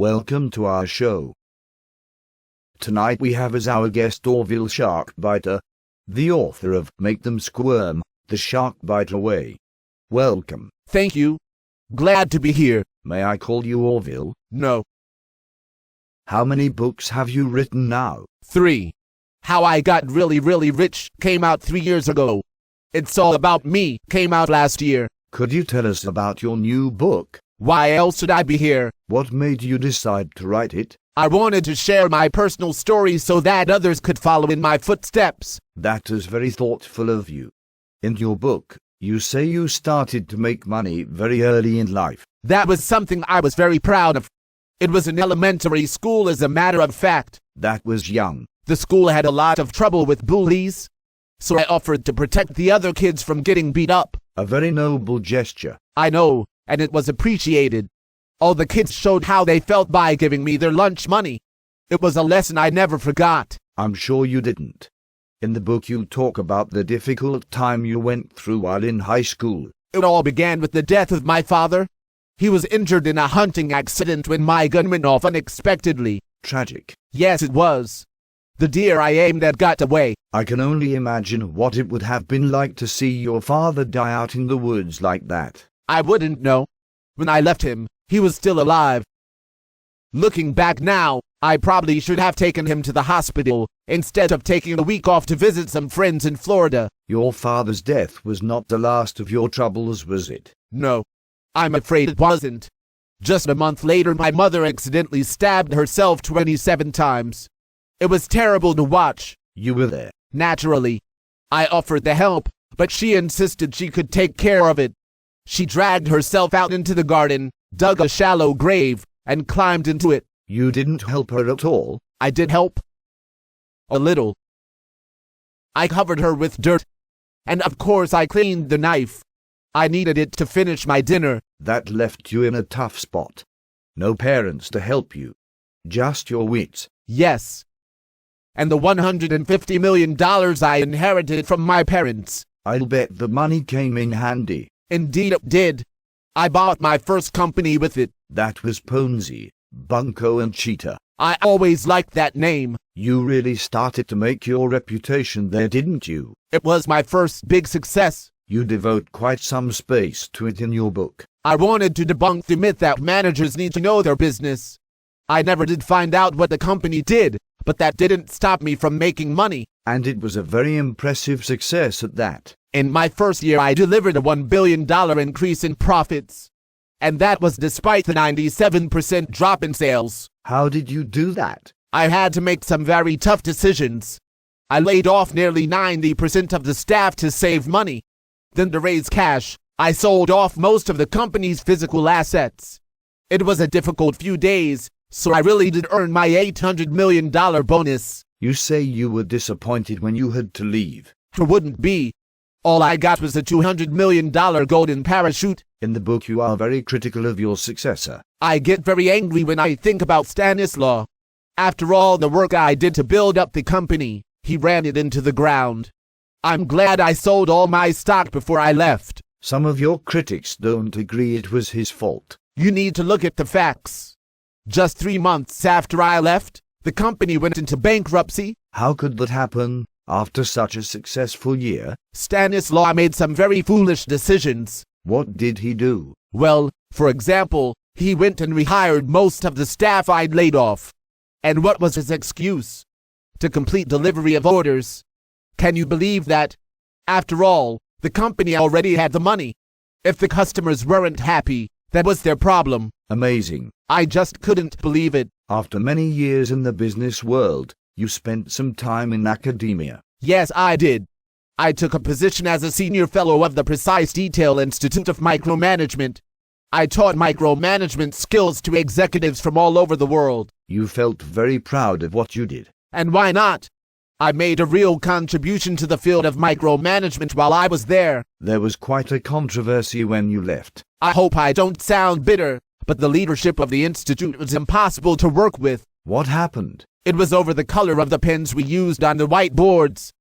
Welcome to our show. Tonight we have as our guest Orville Sharkbiter, the author of Make Them Squirm, the Sharkbiter Way. Welcome. Thank you. Glad to be here. May I call you Orville? No. How many books have you written now? 3. How I Got Really Rich came out 3 years ago. It's All About Me came out last year. Could you tell us about your new book? Why else should I be here? What made you decide to write it? I wanted to share my personal story so that others could follow in my footsteps. That is very thoughtful of you. In your book, you say you started to make money very early in life. That was something I was very proud of. It was in elementary school, as a matter of fact. That was young. The school had a lot of trouble with bullies, so I offered to protect the other kids from getting beat up. A very noble gesture. I know, and it was appreciated. All the kids showed how they felt by giving me their lunch money. It was a lesson I never forgot. I'm sure you didn't. In the book you talk about the difficult time you went through while in high school. It all began with the death of my father. He was injured in a hunting accident when my gun went off unexpectedly. Tragic. Yes, it was. The deer I aimed at got away. I can only imagine what it would have been like to see your father die out in the woods like that. I wouldn't know. When I left him, he was still alive. Looking back now, I probably should have taken him to the hospital instead of taking a week off to visit some friends in Florida. Your father's death was not the last of your troubles, was it? No, I'm afraid it wasn't. Just a month later, my mother accidentally stabbed herself 27 times. It was terrible to watch. You were there. Naturally. I offered the help, but she insisted she could take care of it. She dragged herself out into the garden, dug a shallow grave, and climbed into it. You didn't help her at all? I did help. A little. I covered her with dirt. And of course I cleaned the knife. I needed it to finish my dinner. That left you in a tough spot. No parents to help you. Just your wits. Yes. And the $150 million I inherited from my parents. I'll bet the money came in handy. Indeed it did. I bought my first company with it. That was Ponzi, Bunko and Cheetah. I always liked that name. You really started to make your reputation there, didn't you? It was my first big success. You devote quite some space to it in your book. I wanted to debunk the myth that managers need to know their business. I never did find out what the company did, but that didn't stop me from making money. And it was a very impressive success at that. In my first year, I delivered a $1 billion increase in profits. And that was despite the 97% drop in sales. How did you do that? I had to make some very tough decisions. I laid off nearly 90% of the staff to save money. Then to raise cash, I sold off most of the company's physical assets. It was a difficult few days, so I really did earn my $800 million bonus. You say you were disappointed when you had to leave. It wouldn't be. All I got was a $200 million golden parachute. In the book you are very critical of your successor. I get very angry when I think about Stanislaw. After all the work I did to build up the company, he ran it into the ground. I'm glad I sold all my stock before I left. Some of your critics don't agree it was his fault. You need to look at the facts. Just 3 months after I left, the company went into bankruptcy. How could that happen after such a successful year? Stanislaw made some very foolish decisions. What did he do? Well, for example, he went and rehired most of the staff I'd laid off. And what was his excuse? To complete delivery of orders. Can you believe that? After all, the company already had the money. If the customers weren't happy, that was their problem. Amazing. I just couldn't believe it. After many years in the business world, you spent some time in academia. Yes, I did. I took a position as a senior fellow of the Precise Detail Institute of Micromanagement. I taught micromanagement skills to executives from all over the world. You felt very proud of what you did. And why not? I made a real contribution to the field of micromanagement while I was there. There was quite a controversy when you left. I hope I don't sound bitter, but the leadership of the institute was impossible to work with. What happened? It was over the color of the pens we used on the whiteboards.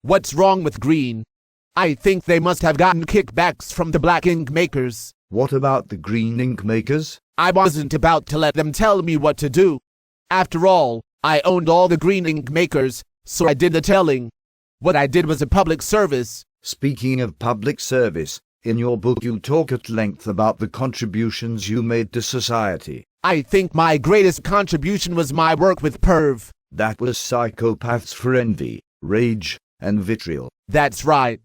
What's wrong with green? I think they must have gotten kickbacks from the black ink makers. What about the green ink makers? I wasn't about to let them tell me what to do. After all, I owned all the green ink makers, so I did the telling. What I did was a public service. Speaking of public service, in your book you talk at length about the contributions you made to society. I think my greatest contribution was my work with Perv. That was psychopaths for envy, rage, and vitriol. That's right.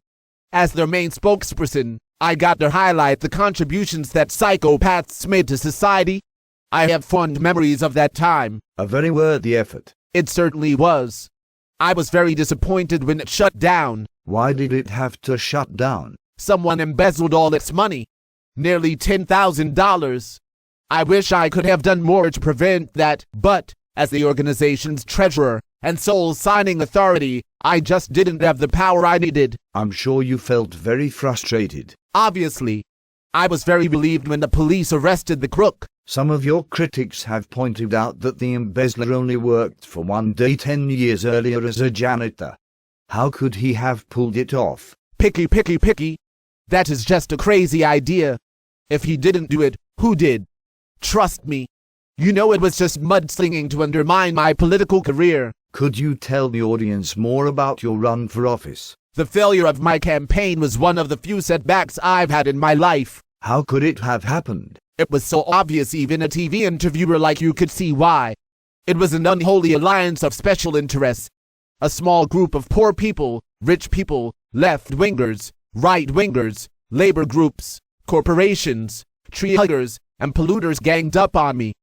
As their main spokesperson, I got to highlight the contributions that psychopaths made to society. I have fond memories of that time. A very worthy effort. It certainly was. I was very disappointed when it shut down. Why did it have to shut down? Someone embezzled all its money. Nearly $10,000. I wish I could have done more to prevent that, but as the organization's treasurer and sole signing authority, I just didn't have the power I needed. I'm sure you felt very frustrated. Obviously. I was very relieved when the police arrested the crook. Some of your critics have pointed out that the embezzler only worked for one day 10 years earlier as a janitor. How could he have pulled it off? Picky. That is just a crazy idea. If he didn't do it, who did? Trust me. You know it was just mudslinging to undermine my political career. Could you tell the audience more about your run for office? The failure of my campaign was one of the few setbacks I've had in my life. How could it have happened? It was so obvious even a TV interviewer like you could see why. It was an unholy alliance of special interests. A small group of poor people, rich people, left-wingers, right-wingers, labor groups, corporations, tree huggers, and polluters ganged up on me.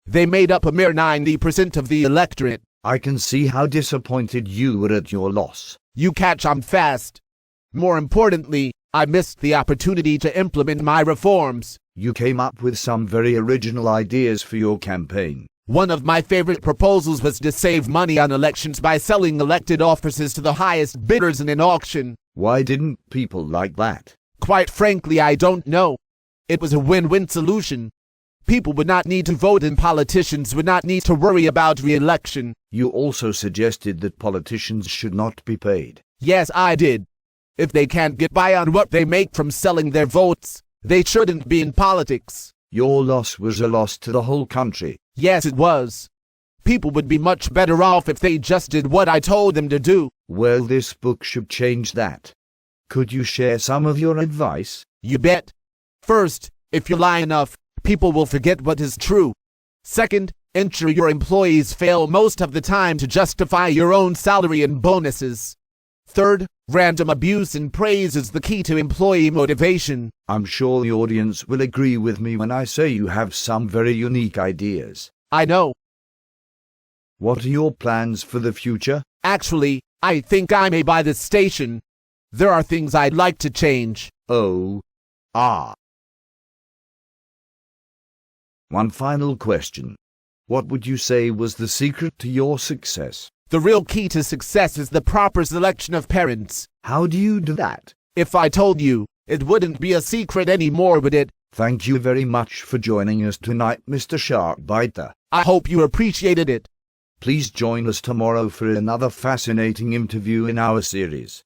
They made up a mere 90% of the electorate. I can see how disappointed you were at your loss. You catch on fast. More importantly, I missed the opportunity to implement my reforms. You came up with some very original ideas for your campaign. One of my favorite proposals was to save money on elections by selling elected offices to the highest bidders in an auction. Why didn't people like that? Quite frankly, I don't know. It was a win-win solution. People would not need to vote and politicians would not need to worry about re-election. You also suggested that politicians should not be paid. Yes, I did. If they can't get by on what they make from selling their votes, they shouldn't be in politics. Your loss was a loss to the whole country. Yes, it was. People would be much better off if they just did what I told them to do. Well, this book should change that. Could you share some of your advice? You bet. First, if you lie enough, people will forget what is true. Second, ensure your employees fail most of the time to justify your own salary and bonuses. Third, random abuse and praise is the key to employee motivation. I'm sure the audience will agree with me when I say you have some very unique ideas. I know. What are your plans for the future? Actually, I think I may buy this station. There are things I'd like to change. Oh. One final question. What would you say was the secret to your success? The real key to success is the proper selection of parents. How do you do that? If I told you, it wouldn't be a secret anymore, would it? Thank you very much for joining us tonight, Mr. Sharkbiter. I hope you appreciated it. Please join us tomorrow for another fascinating interview in our series.